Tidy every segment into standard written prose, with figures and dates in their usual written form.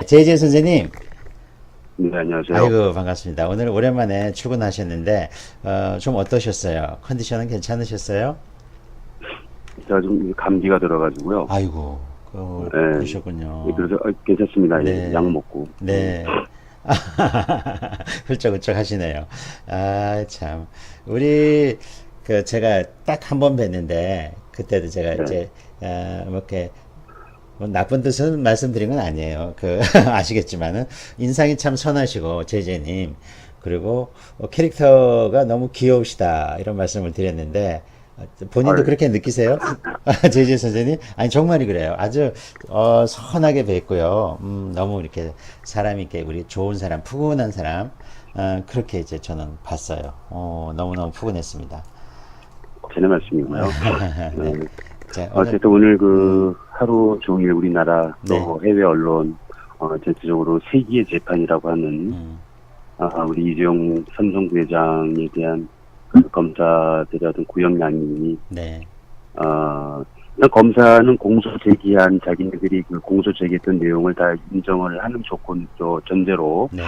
제이제 선생님. 네, 안녕하세요. 아이고, 반갑습니다. 오늘 오랜만에 출근하셨는데, 좀 어떠셨어요? 컨디션은 괜찮으셨어요? 제가 좀 감기가 들어가지고요. 아이고, 예, 그러셨군요. 그래서 괜찮습니다. 예, 약 네, 먹고. 네. 훌쩍훌쩍 하시네요. 아, 참. 우리, 제가 딱 한 번 뵀는데, 그때도 제가 네. 이제, 뭐 이렇게, 뭐 나쁜 뜻은 말씀드린 건 아니에요. 아시겠지만은, 인상이 참 선하시고, 제제님. 그리고, 캐릭터가 너무 귀여우시다. 이런 말씀을 드렸는데, 본인도 헐. 그렇게 느끼세요? 제제 선생님? 아니, 정말이 그래요. 아주, 선하게 뵙고요. 너무 이렇게 사람이 이렇게 우리 좋은 사람, 푸근한 사람, 그렇게 이제 저는 봤어요. 너무너무 푸근했습니다. 제 말씀이고요. 네. 예, 자, 오늘, 어쨌든 오늘 음, 하루 종일 우리나라 네, 또 해외 언론, 전체적으로 세기의 재판이라고 하는, 음, 우리 이재용 삼성부회장에 대한 그 검사들의 어떤 구형량이, 네, 일단 검사는 공소 제기한 자기네들이 그 공소 제기했던 내용을 다 인정을 하는 조건, 전제로, 네,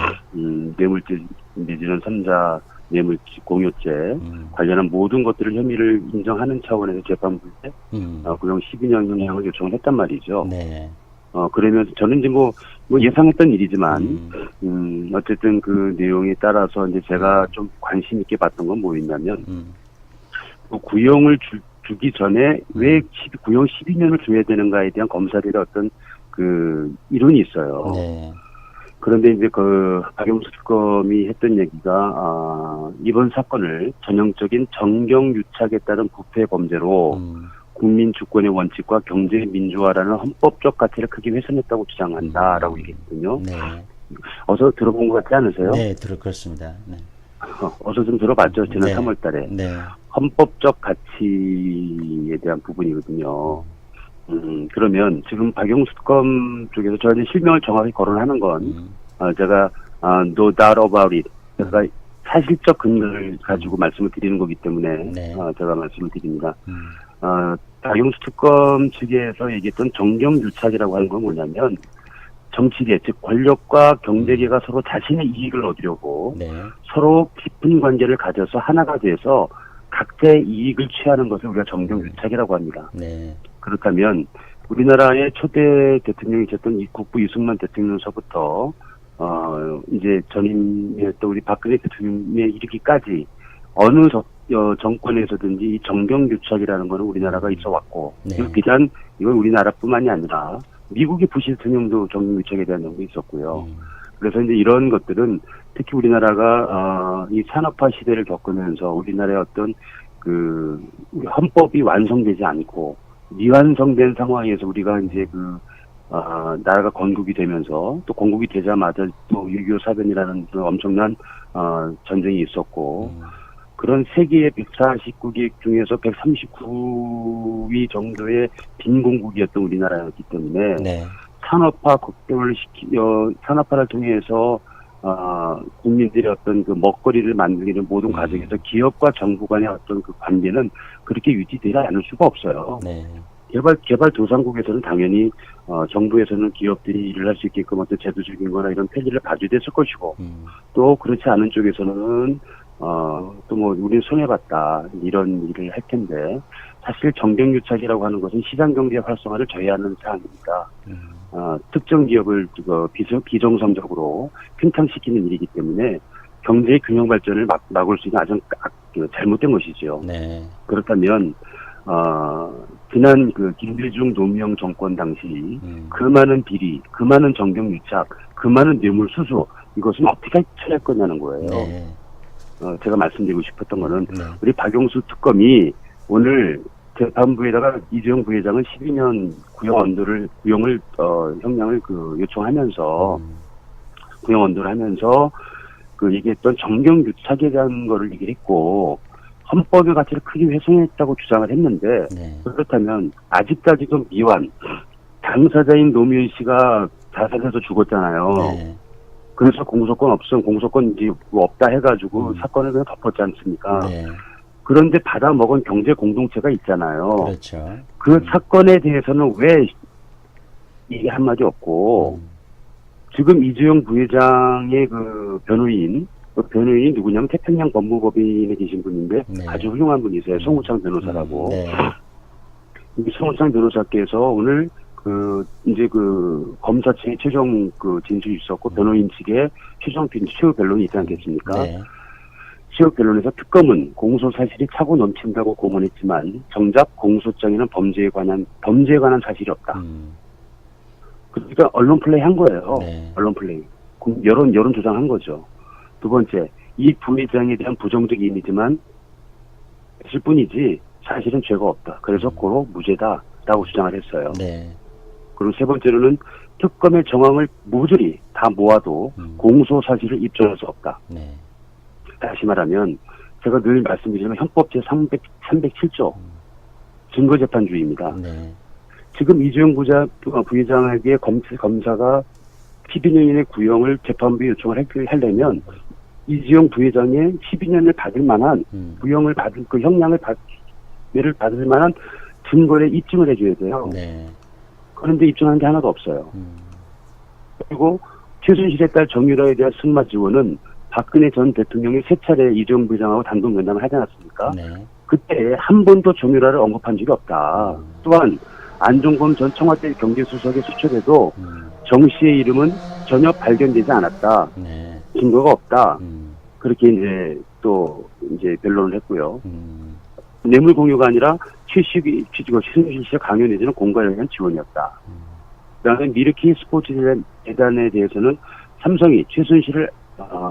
뇌물죄 내지는 삼자 뇌물죄, 공여죄 음, 관련한 모든 것들을 혐의를 인정하는 차원에서 재판부에 음, 구형 12년 형량을 요청을 했단 말이죠. 네, 그러면서 저는 이제 뭐 예상했던 일이지만, 음, 어쨌든 그 내용에 따라서 이제 제가 음, 좀 관심 있게 봤던 건 뭐였냐면, 음, 그 구형을 주기 전에 왜 음, 구형 12년을 줘야 되는가에 대한 검사들의 어떤 그 이론이 있어요. 네, 그런데 이제 그 박영수 특검이 했던 얘기가 이번 사건을 전형적인 정경유착에 따른 부패 범죄로 음, 국민 주권의 원칙과 경제 민주화라는 헌법적 가치를 크게 훼손했다고 주장한다라고 얘기했거든요. 네, 어서 들어본 것 같지 않으세요? 네, 그렇습니다. 네, 어서 좀 들어봤죠. 지난 네, 3월 달에. 네, 헌법적 가치에 대한 부분이거든요. 그러면 지금 박영수 특검 쪽에서 저희는 실명을 정확히 거론하는 건, 음, 제가, no doubt about it. 제가 사실적 근거를 가지고 음, 말씀을 드리는 거기 때문에, 네, 제가 말씀을 드립니다. 음, 박영수 특검 측에서 얘기했던 정경유착이라고 하는 건 뭐냐면, 정치계, 즉 권력과 경제계가 서로 자신의 이익을 얻으려고 네, 서로 깊은 관계를 가져서 하나가 돼서 각자의 이익을 취하는 것을 우리가 정경유착이라고 합니다. 네, 그렇다면 우리나라의 초대 대통령이셨던 국부 이승만 대통령서부터 이제 전임이었던 우리 박근혜 대통령에 이르기까지 어느 정권에서든지 이 정경유착이라는 것은 우리나라가 있어 왔고, 네, 비단 이건 우리나라뿐만이 아니라 미국의 부시 대통령도 정경유착에 대한 내용이 있었고요. 음, 그래서 이제 이런 것들은 특히 우리나라가 이 산업화 시대를 겪으면서 우리나라의 어떤 그 헌법이 완성되지 않고 미완성된 상황에서 우리가 이제 나라가 건국이 되면서 또 건국이 되자마자 또 6.25 사변이라는 그 엄청난 전쟁이 있었고, 음, 그런 세계 149개 중에서 139위 정도의 빈공국이었던 우리나라였기 때문에 네, 산업화 극대화를 산업화를 통해서 국민들의 어떤 그 먹거리를 만들기는 모든 과정에서 기업과 정부 간의 어떤 그 관계는 그렇게 유지되지 않을 수가 없어요. 네, 개발도상국에서는 당연히 정부에서는 기업들이 일을 할 수 있게끔 어떤 제도적인 거나 이런 편리를 봐줘야 됐을 것이고, 음, 또 그렇지 않은 쪽에서는 또 뭐 우리는 손해봤다 이런 일을 할 텐데, 사실 정경유착이라고 하는 것은 시장경제 활성화를 저해하는 사항입니다. 음, 특정 기업을 비정상적으로 팽창시키는 일이기 때문에 경제의 균형 발전을 막을 수 있는 아주 잘못된 것이지요. 네, 그렇다면 지난 그 김대중 노무현 정권 당시 음, 그 많은 비리, 그 많은 정경유착, 그 많은 뇌물수수, 이것은 어떻게 처리할 거냐는 거예요. 네, 제가 말씀드리고 싶었던 거는 네, 우리 박영수 특검이 오늘 재판부에다가 이재용 부회장은 12년 구형을 형량을 요청하면서 음, 구형 언도를 하면서 그 얘기했던 정경유착에 대한 거를 얘기를 했고, 헌법의 가치를 크게 훼손했다고 주장을 했는데, 네, 그렇다면 아직까지도 미완 당사자인 노무현 씨가 자살해서 죽었잖아요. 네, 그래서 공소권 이제 뭐 없다 해가지고 음, 사건을 그냥 덮었지 않습니까? 네, 그런데 받아먹은 경제 공동체가 있잖아요. 그렇죠. 그 사건에 대해서는 왜 얘기 한마디 없고, 음, 지금 이재용 부회장의 그 변호인이 누구냐면 태평양 법무법인에 계신 분인데 네. 아주 훌륭한 분이세요. 송우창 변호사라고. 네. 이 송우창 변호사께서 오늘 이제 검사청의 최종 진술이 있었고 변호인 측에 최후 변론이 있지 않겠습니까? 네. 최후 변론에서 특검은 공소 사실이 차고 넘친다고 공언했지만 정작 공소장에는 범죄에 관한 사실이 없다. 그러니까 언론 플레이 한 거예요. 네. 언론 플레이. 여론 조장한 거죠. 두 번째, 이 부회장에 대한 부정적 이미지만 있을 뿐이지 사실은 죄가 없다. 그래서 고로 무죄다라고 주장을 했어요. 네. 그리고 세 번째로는 특검의 정황을 모조리 다 모아도 공소 사실을 입증할 수 없다. 네. 다시 말하면 제가 늘 말씀드리지만 형법 제307조 증거재판주의입니다. 네. 지금 이재용 부회장에게 검사가 12년의 구형을 재판부에 요청을 하려면 이재용 부회장의 12년을 받을 만한 구형을 받을 그 형량을 받을 만한 증거를 입증을 해줘야 돼요. 네. 그런데 입증한 게 하나도 없어요. 그리고 최순실의 딸 정유라에 대한 승마 지원은 박근혜 전 대통령이 세 차례 이재용 부회장하고 단독 면담을 하지 않았습니까? 네. 그때 한 번도 정유라를 언급한 적이 없다. 또한 안종범 전 청와대 경제수석의 수첩에도 정 씨의 이름은 전혀 발견되지 않았다. 네. 증거가 없다. 그렇게 이제 변론을 했고요. 뇌물 공유가 아니라 최순실 씨의 강요 내지는 공간에 대한 지원이었다. 그다음에 미르키 스포츠 재단에 대해서는 삼성이 최순실을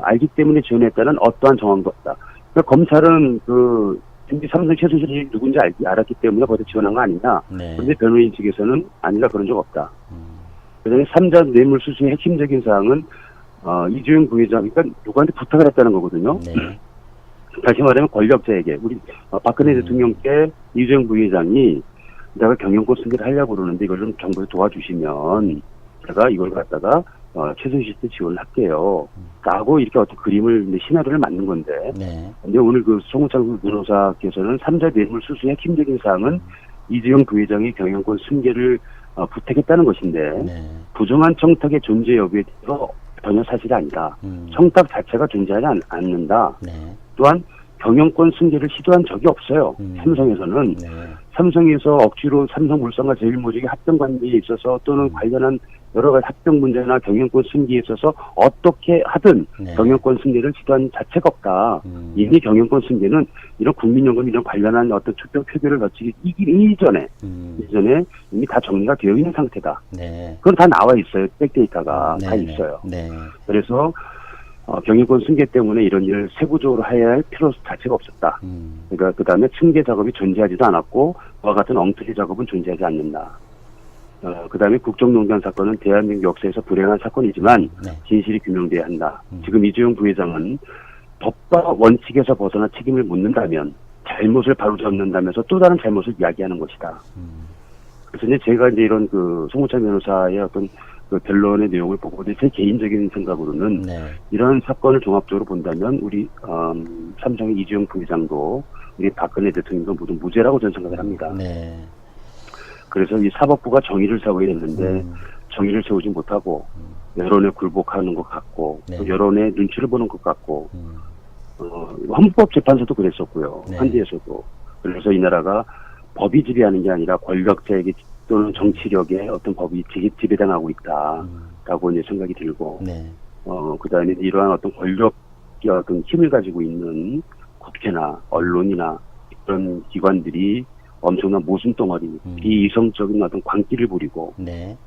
알기 때문에 지원했다는 어떠한 정황도 없다. 그러니까 검찰은 삼성 최순실이 누군지 알았기 때문에 거기서 지원한 거 아니냐. 네. 그런데 변호인 측에서는 아니다, 그런 적 없다. 그다음에 3자 뇌물 수수의 핵심적인 사항은 이재용 부회장, 그러니까 누구한테 부탁을 했다는 거거든요. 네. 다시 말하면 권력자에게 우리 박근혜 대통령께 이재용 부회장이 내가 경영권 승계를 하려고 그러는데 이걸 좀 정부에 도와주시면 제가 이걸 갖다가 최순실 때 지원을 할게요. 라고 이렇게 어떤 시나리오를 만든 건데. 네. 근데 오늘 송우창 변호사께서는 3자 뇌물 수수의 핵심적인 사항은 이재용 부회장이 경영권 승계를 부탁했다는 것인데 네. 부정한 청탁의 존재 여부에 대해서 전혀 사실이 아니다. 청탁 자체가 존재하지 않는다. 네. 또한 경영권 승계를 시도한 적이 없어요. 삼성에서는. 네. 삼성에서 억지로 삼성물산과 제일모직의 합병 관계에 있어서 또는 관련한 여러 가지 합병 문제나 경영권 승계에 있어서 어떻게 하든 네. 경영권 승계를 시도한 자체가 없다. 이미 경영권 승계는 이런 국민연금 이런 관련한 어떤 투표 표결을 거치기 이전에 이미 다 정리가 되어 있는 상태다. 네. 그건 다 나와 있어요. 백데이터가 네. 다 있어요. 네. 그래서 경영권 승계 때문에 이런 일을 세부적으로 해야 할 필요 자체가 없었다. 그러니까 그 다음에 층계 작업이 존재하지도 않았고 그와 같은 엉터리 작업은 존재하지 않는다. 그 다음에 국정농단 사건은 대한민국 역사에서 불행한 사건이지만 네. 진실이 규명돼야 한다. 지금 이재용 부회장은 법과 원칙에서 벗어나 책임을 묻는다면 잘못을 바로잡는다면서 또 다른 잘못을 이야기하는 것이다. 그래서 이제 제가 이제 이런 송우창 변호사의 어떤 변론의 내용을 보고 제 개인적인 생각으로는 네. 이런 사건을 종합적으로 본다면 우리 삼성의 이재용 부회장도 우리 박근혜 대통령도 모두 무죄라고 저는 생각을 합니다. 네. 그래서 이 사법부가 정의를 세워야 했는데 정의를 세우지 못하고 여론에 굴복하는 것 같고 네. 또 여론의 눈치를 보는 것 같고 헌법재판소도 그랬었고요. 네. 한지에서도. 그래서 이 나라가 법이 지배하는 게 아니라 권력자에게 또는 정치력에 어떤 법이 지배당하고 있다라고 이제 생각이 들고 네. 그다음에 이러한 어떤 권력의 어떤 힘을 가지고 있는 국회나 언론이나 이런 기관들이 엄청난 모순덩어리, 비이성적인 어떤 광기를 부리고, 네.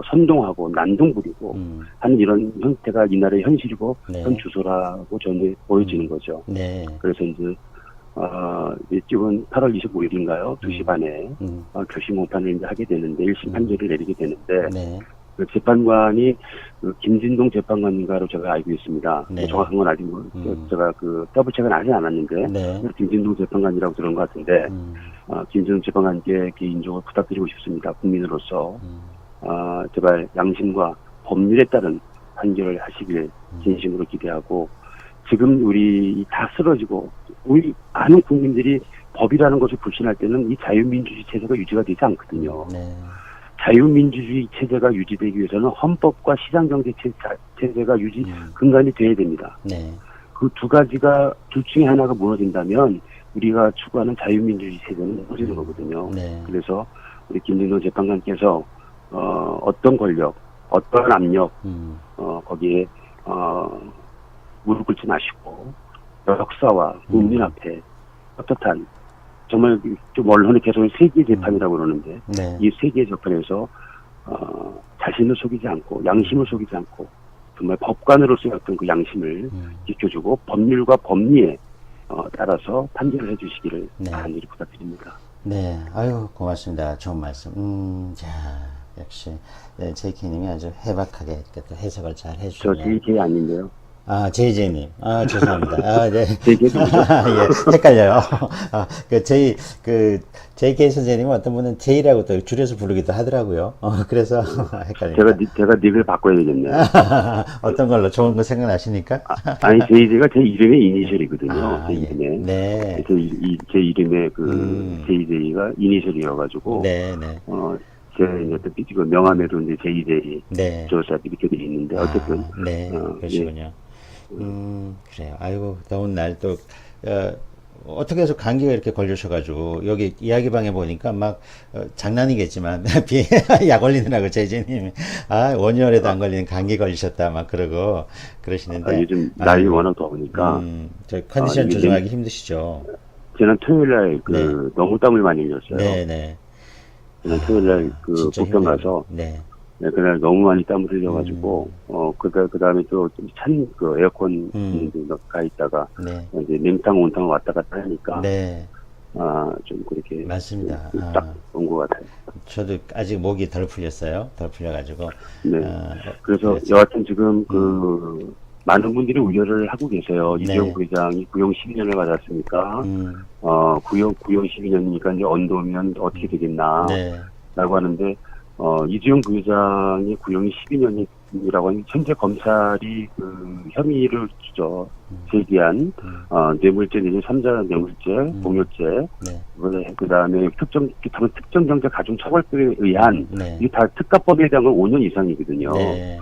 선동하고 난동 부리고 하는 이런 형태가 이 나라의 현실이고, 네. 현 주소라고 저는 보여지는 거죠. 네. 그래서 이제, 지금 8월 25일인가요? 2시 반에, 교시 공판을 이제 하게 되는데, 1심 판결을 내리게 되는데, 네. 그 재판관이 김진동 재판관인가로 제가 알고 있습니다. 네. 정확한 건 아직 제가 더블 체크는 하지 않았는데 네. 김진동 재판관이라고 들은 것 같은데 김진동 재판관께 개인적으로 부탁드리고 싶습니다. 국민으로서 제발 양심과 법률에 따른 판결을 하시길 진심으로 기대하고 지금 우리 다 쓰러지고 우리 많은 국민들이 법이라는 것을 불신할 때는 이 자유민주주의 체제가 유지가 되지 않거든요. 네. 자유민주주의 체제가 유지되기 위해서는 헌법과 시장경제 체제가 유지 근간이 돼야 됩니다. 네. 그 두 가지가 둘 중에 하나가 무너진다면 우리가 추구하는 자유민주주의 체제는 무너지는 거거든요. 네. 그래서 우리 김진도 재판관께서 어떤 권력, 어떤 압력, 거기에 무릎 꿇지 마시고 역사와 국민 앞에 떳떳한 정말 좀 언론에 계속 세계 재판이라고 그러는데 네. 이 세계 재판에서 자신을 속이지 않고 양심을 속이지 않고 정말 법관으로서의 어떤 그 양심을 지켜주고 법률과 법리에 따라서 판결을 해주시기를 네. 간절히 부탁드립니다. 네, 아유, 고맙습니다. 좋은 말씀. 자, 역시, 네, JK님이 아주 해박하게 이렇게 또 해석을 잘 저 해주시네요. JK 아닌데요. 아, JJ님. 아, 죄송합니다. 아, 네. JK 누구죠? 예, 헷갈려요. 아, JK 선생님은 어떤 분은 J라고 또 줄여서 부르기도 하더라고요. 그래서 헷갈립니다. 제가 닉을 바꿔야 되겠네요. 어떤 걸로 좋은 거 생각나십니까? 아니, JJ가 제 이름의 이니셜이거든요. 아, 제 예. 이름에. 네. 제 이름의 JJ가 이니셜이어가지고, 네, 네. 제 어떤 그 명함에도 이제 JJ 네. 조사 이렇게 돼 있는데, 어쨌든. 아, 네, 그러시군요. 그래요. 아이고, 더운 날 또, 어떻게 해서 감기가 이렇게 걸리셔가지고, 여기 이야기방에 보니까 막, 장난이겠지만, 약 걸리느라고 제이제님이, 아, 원열에도 안 걸리는 감기 걸리셨다, 막 그러고, 그러시는데. 요즘 날이 워낙 더우니까. 저 컨디션 이게 조정하기 힘드시죠? 지난 토요일 날 네. 너무 땀을 많이 흘렸어요. 네네. 지난 토요일 날 진짜 부평 힘들어요. 가서, 네. 네, 그날 너무 많이 땀을 흘려가지고, 그 다음에 또 에어컨 가 있다가, 네. 이제 냉탕, 온탕 왔다 갔다 하니까, 네. 좀 그렇게. 맞습니다. 딱 온 것 같아요. 저도 아직 목이 덜 풀렸어요. 덜 풀려가지고. 네. 아, 그래서 그래서- 여하튼 지금 많은 분들이 우려를 하고 계세요. 네. 이재용 부회장이 구형 12년을 받았으니까, 음, 구형 12년이니까 이제 언도면 어떻게 되겠나, 네. 라고 하는데, 이재용 부회장이 구형이 12년이라고 하는 현재 검찰이 혐의를 제기한, 뇌물죄 내지 3자 뇌물죄, 공여죄, 네. 그 다음에 특정 경제 가중 처벌법에 의한, 네. 이게 다 특가법에 대한 건 5년 이상이거든요. 네.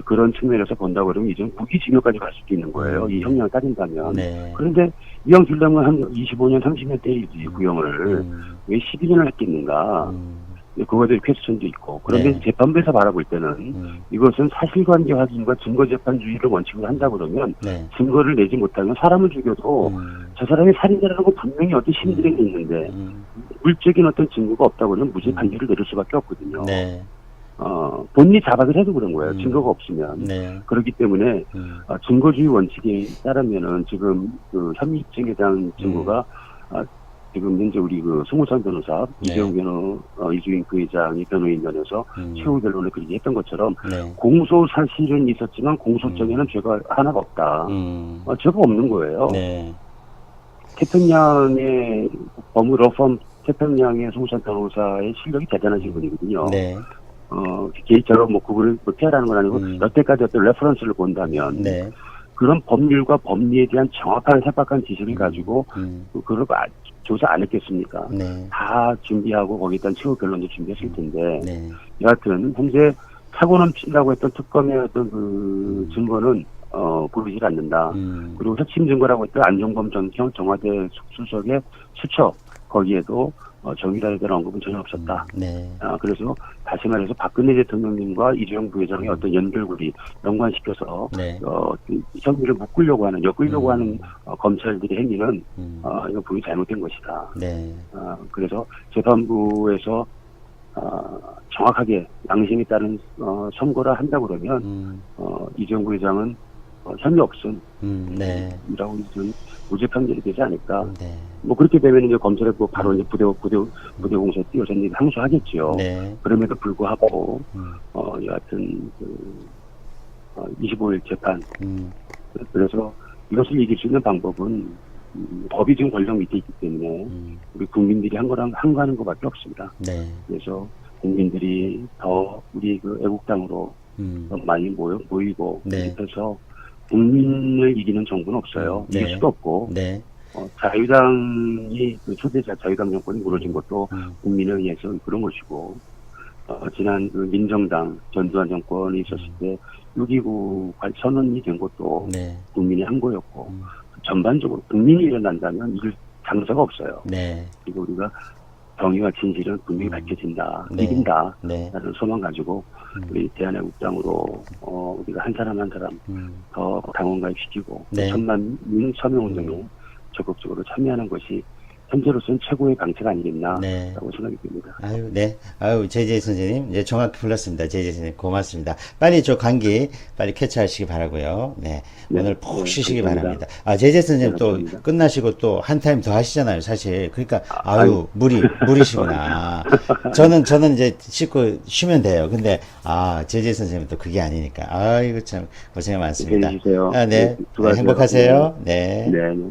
그런 측면에서 본다고 그러면 이제 무기징역까지 갈 수도 있는 거예요. 이 형량을 따진다면. 네. 그런데 이형 주려면 한 25년, 30년 때리지, 구형을. 왜 12년을 했겠는가. 그거에 대해 퀘스천도 있고. 그런데 네. 재판부에서 바라볼 때는 이것은 사실관계 확인과 증거재판주의를 원칙으로 한다 그러면 네. 증거를 내지 못하면 사람을 죽여도 저 사람이 살인자라는 건 분명히 어떤 심들이 있는데 물적인 어떤 증거가 없다 그러면 무죄 판결을 내릴 수밖에 없거든요. 네. 본인이 자박을 해도 그런 거예요. 증거가 없으면. 네. 그렇기 때문에 증거주의 원칙에 따르면은 지금 혐의 입증에 대한 증거가 지금 현재 우리 송우선 변호사, 네. 이재용 이주인 부회장이 변호인단에서 최후 변론을 그렇게 했던 것처럼 네. 공소 사실은 있었지만 공소장에는 죄가 하나가 없다. 죄가 없는 거예요. 네. 태평양의 러펌 태평양의 송우선 변호사의 실력이 대단하신 분이거든요. 네. 개인적으로 그분을 피하라는 건 아니고 여태까지 어떤 레퍼런스를 본다면 네. 그런 법률과 법리에 대한 정확한 세박한 지식을 가지고 그걸 조사 안 했겠습니까? 네. 다 준비하고 거기에 최후 결론도 준비했을 텐데 네. 여하튼 현재 사고 넘친다고 했던 특검의 어떤 증거는 보이질 않는다. 그리고 핵심 증거라고 했던 안종범 전 청와대 수석의 수첩 거기에도 정의당에 대한 언급은 전혀 없었다. 네. 그래서 다시 말해서 박근혜 대통령님과 이재용 부회장의 어떤 연결고리 연관시켜서 네. 혐의를 묶으려고 하는 엮으려고 하는 검찰들의 행위는 이건 분명히 잘못된 것이다. 네. 그래서 재판부에서 정확하게 양심에 따른 선고를 한다 그러면 이재용 부회장은 혐의 없음 네. 이라고 저는 무죄 판결이 되지 않을까. 네. 그렇게 되면 이제 검찰에 바로 이제 부대 공소에 띄워서 이제 항소하겠죠. 네. 그럼에도 불구하고 여하튼 25일 재판. 그래서 이것을 이길 수 있는 방법은 법이 지금 권력 밑에 있기 때문에 우리 국민들이 한 거 하는 것밖에 없습니다. 네. 그래서 국민들이 더 우리 애국당으로 더 많이 모이고 네. 그래서 국민을 이기는 정부는 없어요. 네. 이길 수도 없고 네. 자유당이 초대 자유당 정권이 무너진 것도 국민에 의해서 그런 것이고 지난 그 민정당 전두환 정권이 있었을 때 6.29 선언이 된 것도 네. 국민이 한 거였고 전반적으로 국민이 일어난다면 이길 장사가 없어요. 네. 그리고 우리가 정의와 진실은 분명히 밝혀진다, 네. 이긴다 네. 라는 소망 가지고 우리 대한애국당으로 우리가 한 사람 한 사람 더 당원가입시키고 네. 천만민 서명운동에 적극적으로 참여하는 것이 현재로서는 최고의 방책 아니겠나라고 네. 생각이 듭니다. 아유, 네. 아유, 제이제이 선생님. 이제 정확히 불렀습니다. 제이제이 선생님. 고맙습니다. 빨리 저 감기 빨리 캐치하시기 바라고요. 네. 네. 오늘 푹 네, 쉬시기 감사합니다. 바랍니다. 아, 제이제이 선생님 네, 또 감사합니다. 끝나시고 또 한 타임 더 하시잖아요, 사실. 그러니까, 아유, 무리시구나. 저는 이제 씻고 쉬면 돼요. 근데, 제이제이 선생님은 또 그게 아니니까. 아이고, 참, 고생이 많습니다. 안녕히 계세요. 아, 네. 네, 수고하세요. 행복하세요. 네. 네. 네.